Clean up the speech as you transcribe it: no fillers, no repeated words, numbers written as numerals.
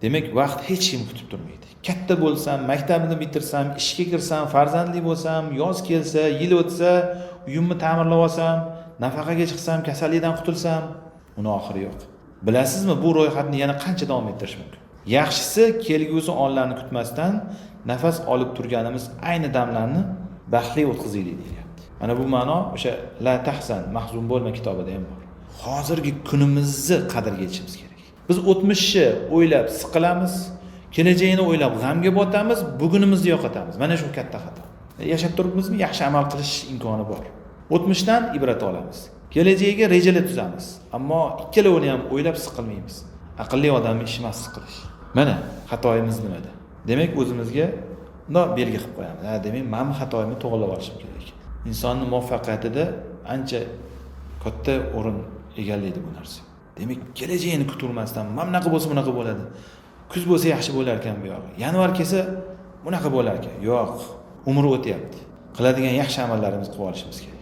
Demak, vaqt hech kim kutib turmaydi. Katta bo'lsam, maktabimni bitirsam, ishga kirsam, farzandli bo'lsam, yoz kelsa, yil o'tsa, uyimni ta'mirlab olsam, nafaqaga chiqsam, kasallikdan qutulsam, uni oxiri yo'q. Bilasizmi, bu ro'yxatni yana qancha davom ettirish mumkin? Yaxshisi kelgusi onlarni kutmasdan nafas olib turganimiz ayni damlarni baxtli o'tkazaylik deyapti. Mana bu ma'no o'sha La tahzan, mahzun bo'lma kitobida ham bor. Hozirgi kunimizni qadrga yetishimiz kerak. Biz o'tmishni o'ylab siqilamiz, kelajagini o'ylab g'amga botamiz, bugunimizni yo'qotamiz. Mana shu katta xato. Yashab turibmizmi, yaxshi amal qilish imkoni bor. O'tmishdan ibrat olamiz. Kelajagiga rejalar tuzamiz. Ammo ikkalovini ham o'ylab siqilmaymiz. Aqlli odamning ishi emas siqilish. Mana xatoyimiz nimada? Demak, o'zimizga bundoq belgi qilib qo'yamiz. Demak, men xatoyimni to'g'rilab olishim kerak. Insonning muvaffaqiyatida ancha katta o'rin egallaydi bu narsa. Demak, kelajagini kuturmasdan, "Mamnaqa bo'lsa bunaqa bo'ladi. Kuz bo'lsa yaxshi bo'lar ekan bu yog'i. Yanvar kelsa bunaqa bo'lar ekan." Yo'q, umr o'tyapti. Qiladigan yaxshi amallarimizni qilib olishimiz kerak.